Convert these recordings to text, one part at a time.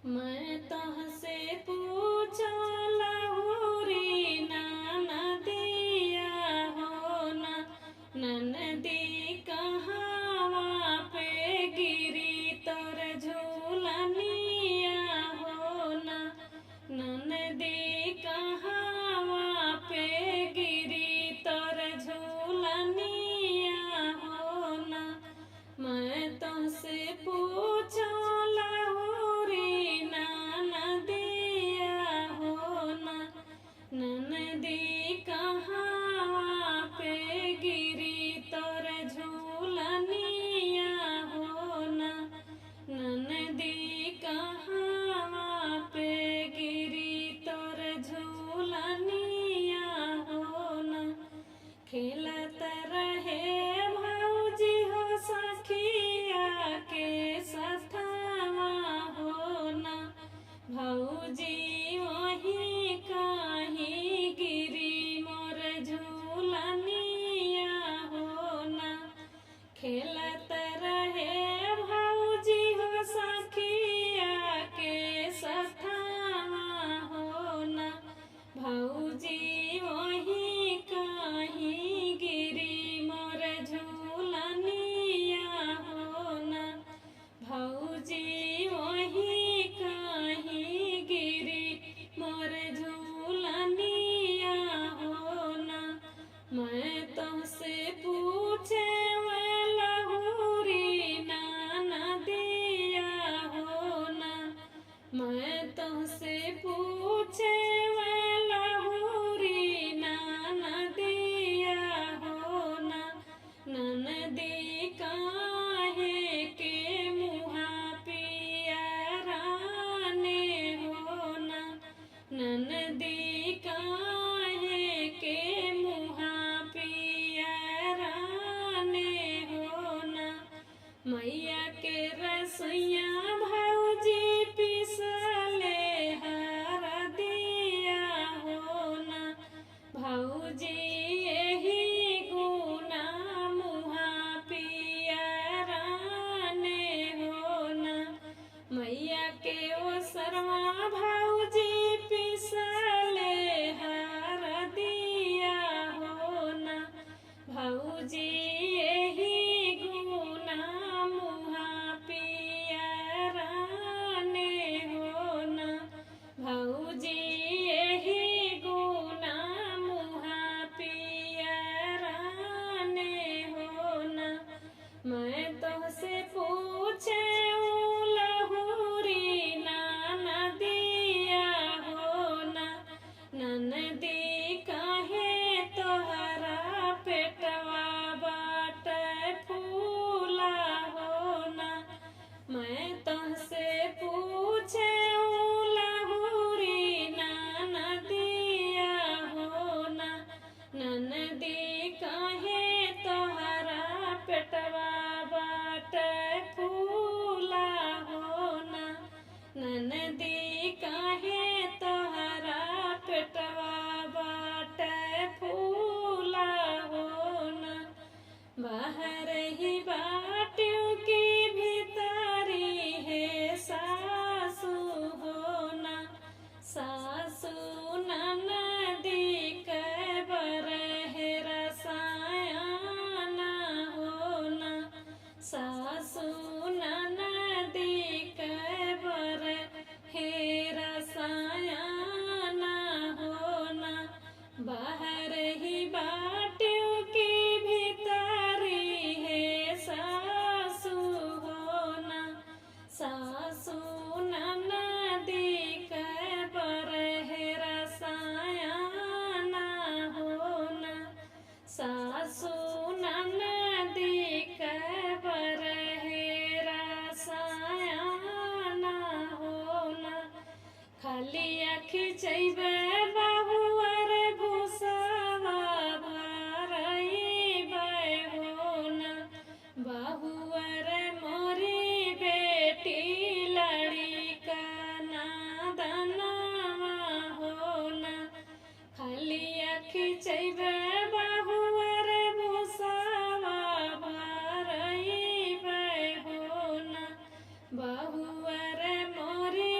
मैं तोहसे पूछला हुरी ननदिया हो ना, ननदी कहवा पे गिरी तोर झूलनिया हो ना, ननदी कहवा पे गिरी तोर झूलनिया हो ना। मैं तुमसे पूछला हुरी ननदिया हो ना, ननदी कहवा पे गिरी तोर झूलनिया हो ना, ननदी कहवा पे गिरी तोर झूलनिया हो ना। खेलत रहे भौजी हो सखिया के सथवा हो ना, भौजी वही कहीं गिरी मोर झूलनिया हो ना। खेलत रहे भौजी हो सखिया के सथवा हो ना, भौजी वही कहीं गिरी मोर झूलनिया हो ना, भौजी वही कहीं गिरी मोर झूलनिया हो ना। मैं तुमसे पूछे लहुरी ननदिया हो ना, मैं तुमसे पूछे लहुरी ननदिया हो ना, ननदी काहे के मुहा पियराने हो ना, ननदी काहे के मुहा पियराने हो ना। मैया के रसोइया भौजी पिसले हरदिया हो ना, भौजी यही गुना मुहा पियराने हो ना। मैया के ओसरवा भौजी पिसले हरदिया हो ना, भौजी यही गुना मुहा पियराने हो ना, भौजी यही गुना मुहा पियराने हो ना। मैं तुमसे पूछे लहुरी ननदिया हो ना, ननदी काहे तोहरा पेटवा बाट फूला हो ना। मैं तुमसे पूछे लहुरी ननदिया हो ना, ननदी काहे तोहरा पेटवा बाट फूला हो ना, ननदी काहे तोहरा पेटवा बाट फूला हो ना। बाहर ही बाटियों की भीतरी है सासू हो ना, सासू ननदी के बरहे रसायना हो ना, सासू ननदी के बरहे रसायना हो ना। बाहर ही बाटियों की भीतरी है सासू हो ना, सासू ननदी के बरहे रसायना हो ना, सासू ननदी के बरहे रसायना हो ना। खाली खिचैबे बहुअर भूसवा भरइबे हो ना, बहुअर मोरी बेटी लड़िका नादनवा हो ना। खाली खिचैबे बहुअर भूसवा भरइबे हो ना, बहुअर मोरी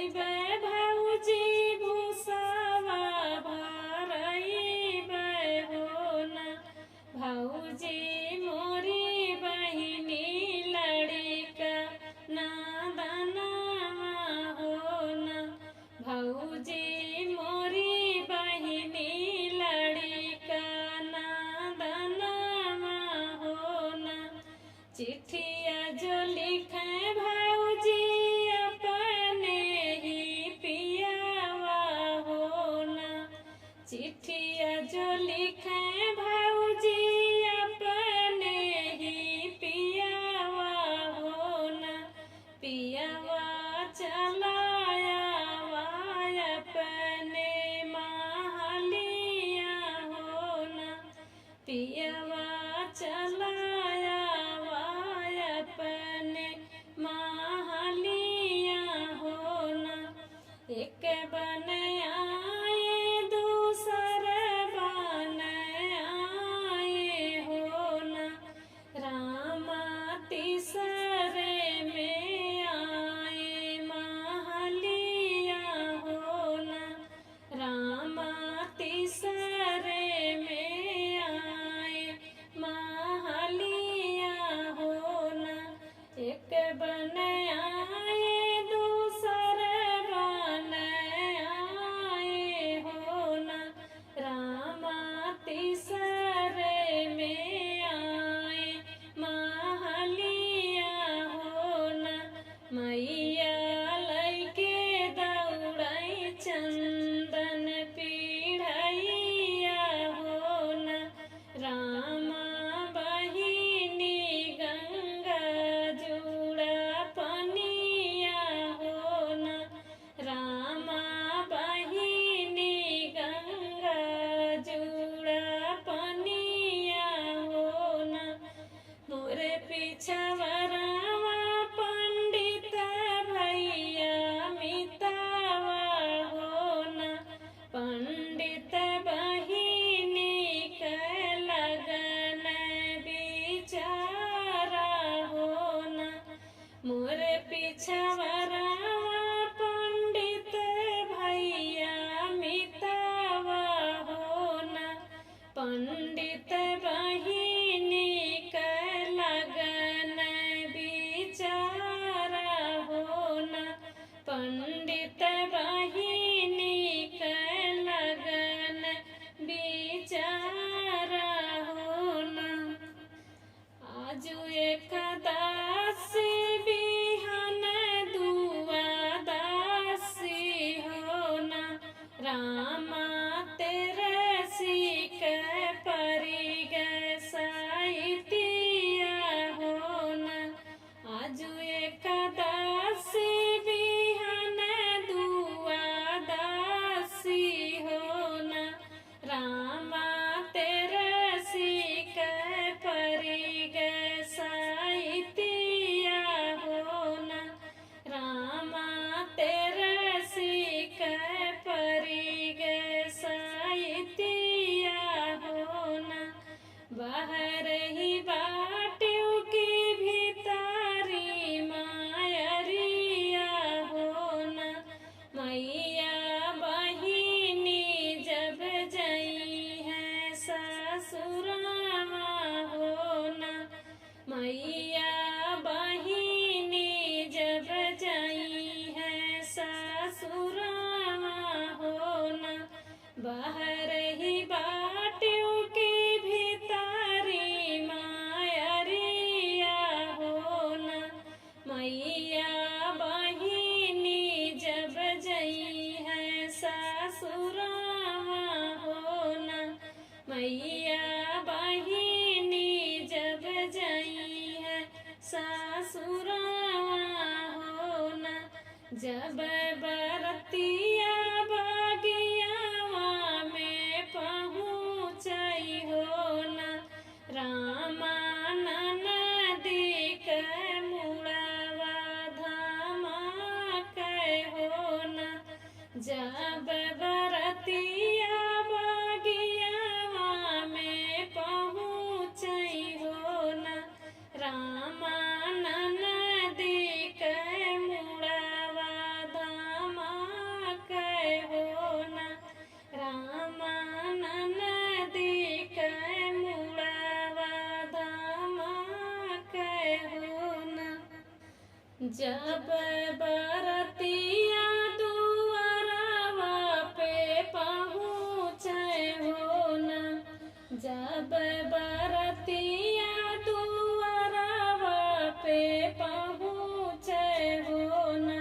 जैबे भौजी भूसावा भरइबे हो न। भौजी मोरी बहिनी लड़िका नादनवा हो न। भौजी मोरी बहिनी लड़िका नादनवा हो न। चिट्ठिया जो लिखे भौजी अपने ही पियावा हो न। चिट्ठिया जो लिखे भौजी अपने ही पियावा हो न। पियावा चलाया अपने महलिया हो न। पियावा चलाया अपने महलिया हो न। एक बन आए दूसर बन आए हो न। रामा तीसरे में आए महलिया हो न। रामा तीसरे में आए महलिया हो न। एक बन आए दूसर बन आए हो न। रामा तीसरे में आए महलिया हो न। मैया लैके दौड़ै चंदन पीढ़ैया हो न। रामा बहिनी गंगा जुड़ा पनिया हो न। रामा बहिनी गंगा जुड़ा पनिया हो न। मोरे पिछवरवा पंडित भैया मितावा हो न। पंडित बहिनी के लगन बिचारा हो न। मोरे पिछवरवा पंडित भैया मितावा हो न। पंडित बहिनी के लगन बिचारा हो न। पंडित बहिनी के लगन बिचारा हो न। आजु एकादशी बिहान दुआदशी हो न। रामा तेरसी के परी गे साइतिया हो न। आजु एकादशी बिहान दुआदशी हो न। रामा तेरसी के परी गे साइतिया हो न। रामा तेरसी के परी गे साइतिया हो न। बाहर ही बाटियों की भीतरी मायरिया हो न। मैया बहिनी जब जई है ससुरावा हो न। मैया बहिनी जब जई है ससुरावा हो न। बाहर ही बाटियों की भीतरी मायरिया हो न। मैया बहिनी जब जई है ससुरावा हो न। मैया बहिनी जब जई है ससुरावा हो न। जब बरतिया बागियावा में पहुँचई हो न। रामा ननदी के मुड़वा धामा के हो न। जब बरतिया बागियावा में पहुँचई हो न। रामा ननदी के मुड़वा धामा जब बरतिया दुआरवा पे पहुँचे हो ना, जब बरतिया दुआरवा पे पहुँचे हो ना,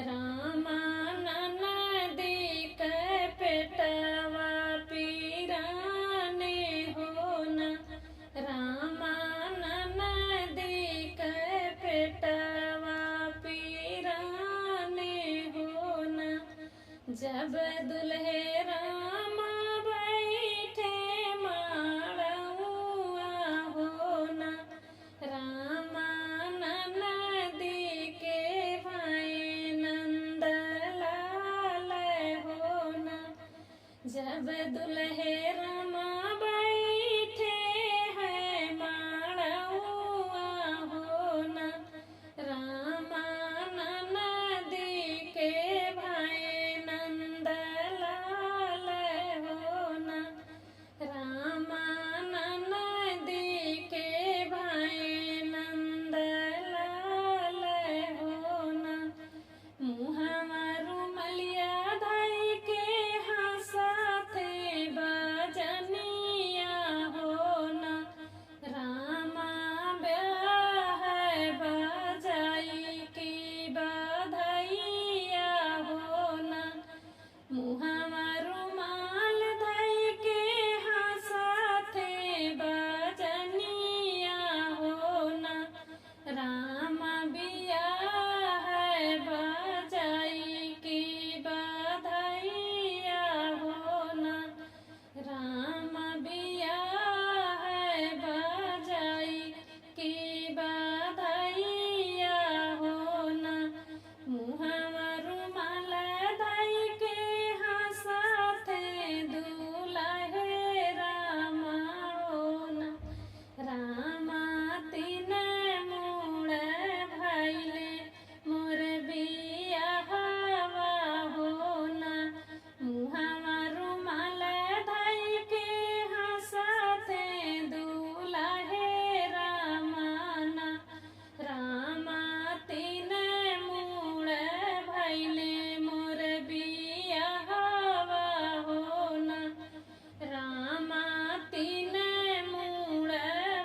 रामा ननदी के पेटवा पीराने हो ना, रामा ननदी के पेटवा पीराने हो ना। जब दुल्हे रामा बैठे माड़ुआ हो ना, रामा ननदी के भाई नंदलाल हो ना। जब दुल्हे रामा बैठे हैं माड़ुआ हो ना, रामा ननदी के भाई नंदलाल हो ना, रामा ननदी के भाई नंदलाल हो ना। मुहमा रुमलिया धाई के हंसाते बजनिया हो ना, रामा ब्याह बजाई की बधाइया हो ना। मुहमा रुमाल धाई के हंसाते बजनिया हो ना, रामा ब्याह बजाई की बधाइया हो ना, रामा ब्याह बजाई की बधाइया हो ना। मुहमा रुमाल धाई के हंसाते दुल्हे रामा हो ना, रामा तीन मुड़ भइले मोर बियाहवा हो ना। मुहमा रुमाल धाई के हंसाते दुल्हे रामा ना, रामा तीन मुड़ भइले मोर बियाहवा हो ना, रामा तीन मुड़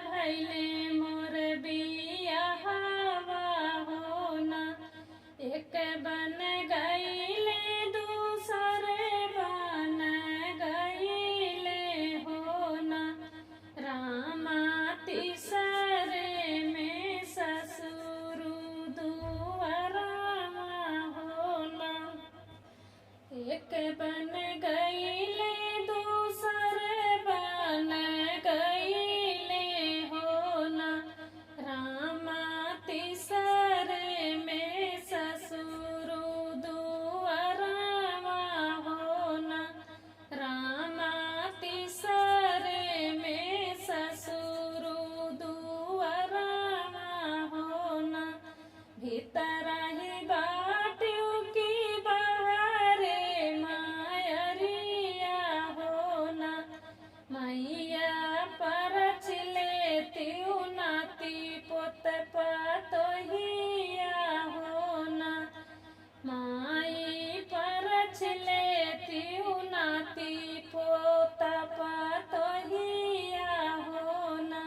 भइले मोर बियाहवा हो ना। एक बन गईले दूसरे बन गईले हो ना, रामा तीसरे में ससुर दुआरवा हो ना। एक बन गईले दूसरे बन गईले हो ना, रामा तीसरे में ससुर दुआरवा हो ना, रामा तीसरे में ससुर दुआरवा हो ना। भीतर ही बाटियों की बहरे मायरिया हो ना, मैया परछ लेती नाती पोत पतोहिया हो ना, माई परछ लेती नाती पोत पतोहिया हो ना।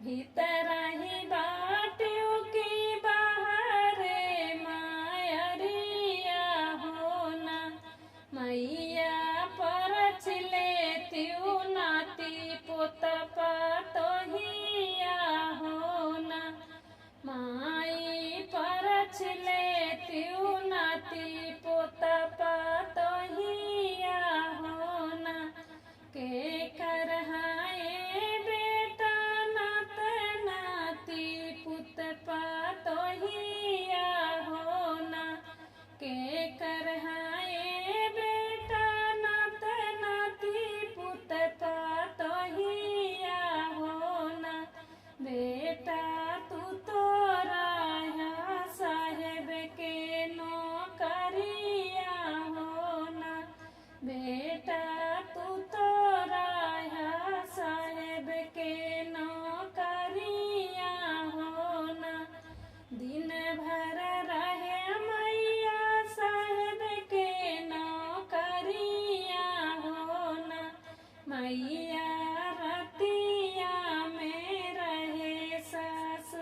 भीतर ही बाटियों की बहरे मायरिया हो ना, मैया परछ लेती नाती पोत पतोहिया हो ना, माई परछ लेती नाती पोत पतोहिया हो ना। के कर हाय बेटा नात नाती पुत पतोहिया हो ना, के कर हाय बेटा नात नाती पुत पतोहिया हो ना। बेटा तू तो राया साहेब के नौकरिया हो ना, बेटा तू तो राया साहेब के नौकरिया हो ना। दिन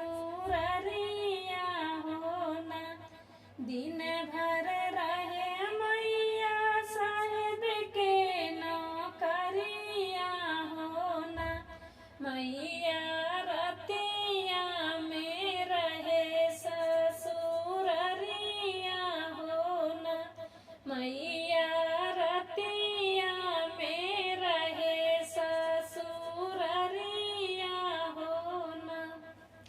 ससुररिया हो ना। दिन भर रहे मैया साहेब के नौकरिया हो ना। मैया